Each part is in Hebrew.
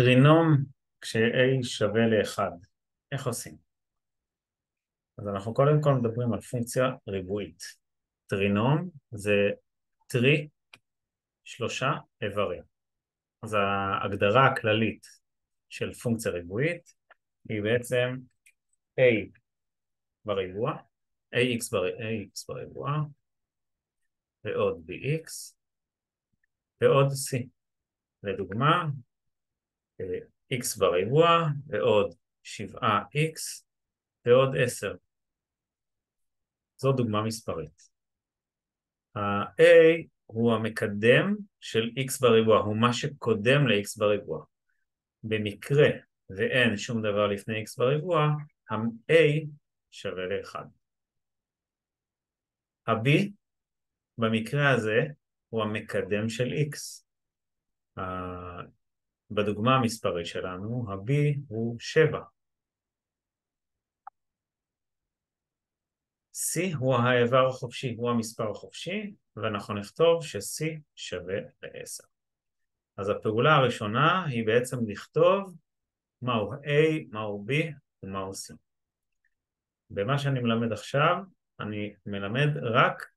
טרינום כש-a שווה ל-1, איך עושים? אז אנחנו קודם כל מדברים על פונקציה ריבועית. טרינום זה טרי שלושה איברים. אז ההגדרה הכללית של פונקציה ריבועית היא בעצם a בריבוע, ax בריבוע, ועוד bx, ועוד c. לדוגמה, x בריבוע, ועוד 7x, ועוד 10. זו דוגמה מספרית. ה-a הוא המקדם של x בריבוע, הוא מה שקודם ל-x בריבוע. במקרה ואין שום דבר לפני x בריבוע, ה-a שווה ל-1. ה-b במקרה הזה הוא המקדם של x. בדוגמה המספרית שלנו, ה-b הוא 7. C הוא האיבר החופשי, הוא המספר החופשי, ואנחנו נכתוב ש-C שווה ל-10. אז הפעולה הראשונה היא בעצם לכתוב מהו A, מהו B ומהו C. במה שאני מלמד עכשיו, אני מלמד רק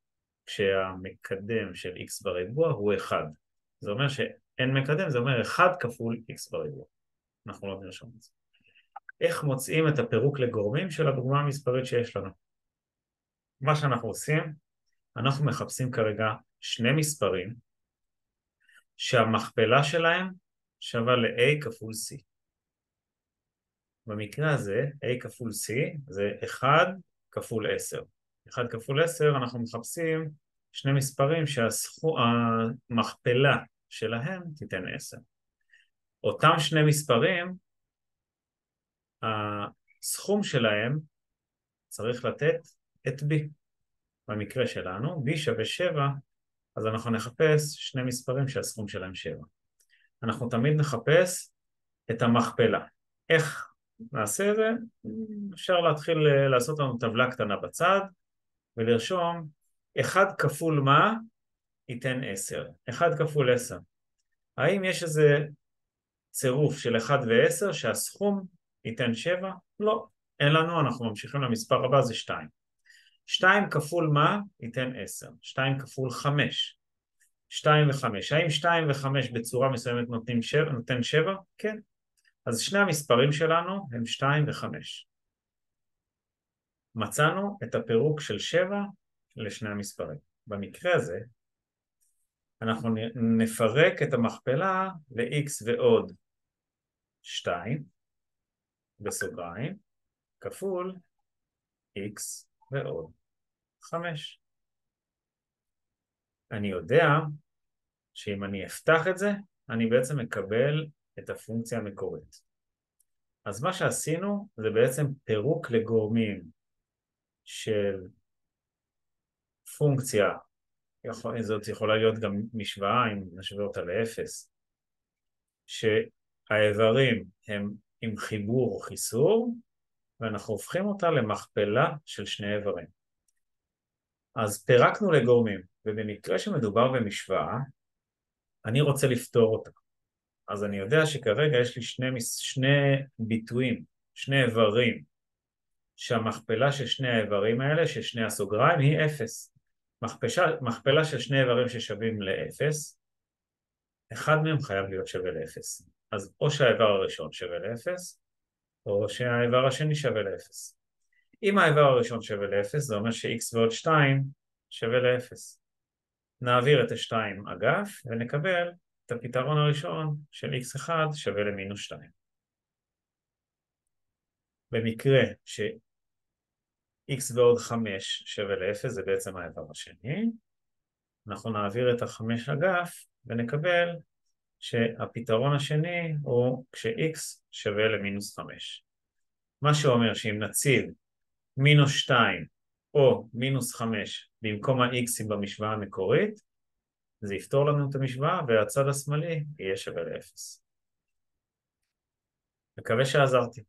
כשהמקדם של X בריבוע הוא 1. זה אומר שאין מקדם, זה אומר 1 כפול X בריבוע. אנחנו לא נרשום את זה. איך מוצאים את הפירוק לגורמים של הדוגמה המספרית שיש לנו? מה שאנחנו עושים, אנחנו מחפשים כרגע שני מספרים שהמכפלה שלהם שווה ל-a כפול c. במקרה הזה, a כפול c זה 1 כפול 10. 1 כפול 10 אנחנו מחפשים שני מספרים שהמכפלה שלהם תיתן 10. אותם שני מספרים, הסכום שלהם צריך לתת את b. במקרה שלנו, b שווה 7, אז אנחנו נחפש שני מספרים שהסכום שלהם 7. אנחנו תמיד נחפש את המכפלה. איך נעשה את זה? אפשר להתחיל לעשות לנו טבלה קטנה בצד, ולרשום 1 כפול מה ייתן 10. 1 כפול 10. האם יש איזה צירוף של 1 ו-10 שהסכום ייתן 7? לא, אין לנו, אנחנו ממשיכים למספר הבא, זה 2. 2 כפול מה ייתן 10? 2 כפול 5. 2 ו-5. האם 2 ו-5 בצורה מסוימת נותן 7? כן. אז שני המספרים שלנו הם 2 ו-5. מצאנו את הפירוק של 7 לשני המספרים. במקרה הזה, אנחנו נפרק את המכפלה ל-x ועוד 2, בסוגריים, כפול x ועוד 5. אני יודע שאם אני אפתח את זה, אני בעצם מקבל את הפונקציה המקורית. אז מה שעשינו זה בעצם פירוק לגורמים של פונקציה, זאת יכולה להיות גם משוואה אם נשווה אותה ל-0, שהאיברים הם עם חיבור או חיסור, ואנחנו הופכים אותה למכפלה של שני איברים. אז פירקנו לגורמים, ובמקרה שמדובר במשוואה, אני רוצה לפתור אותה. אז אני יודע שכרגע יש לי שני ביטויים, שני איברים, שהמכפלה של שני האיברים האלה, של שני הסוגריים, היא 0. מכפלה של שני איברים ששווים ל-0, אחד מהם חייב להיות שווה ל-0. אז או שהאיבר הראשון שווה ל-0, או שהאיבר השני שווה ל-0. אם האיבר הראשון שווה ל-0, זה אומר ש-x ועוד 2 שווה ל-0. נעביר את ה-2 אגף, ונקבל את הפתרון הראשון של x1 שווה למינוס 2. במקרה ש-x ועוד 5 שווה ל-0, זה בעצם האיבר השני, אנחנו נעביר את ה-5 אגף, ונקבל שהפתרון השני הוא כש-x שווה למינוס 5. מה שאומר שאם נציב מינוס 2 או מינוס 5 במקום ה-x'ים במשוואה המקורית, זה יפתור לנו את המשוואה והצד השמאלי יהיה שווה ל-0. מקווה שעזרתי.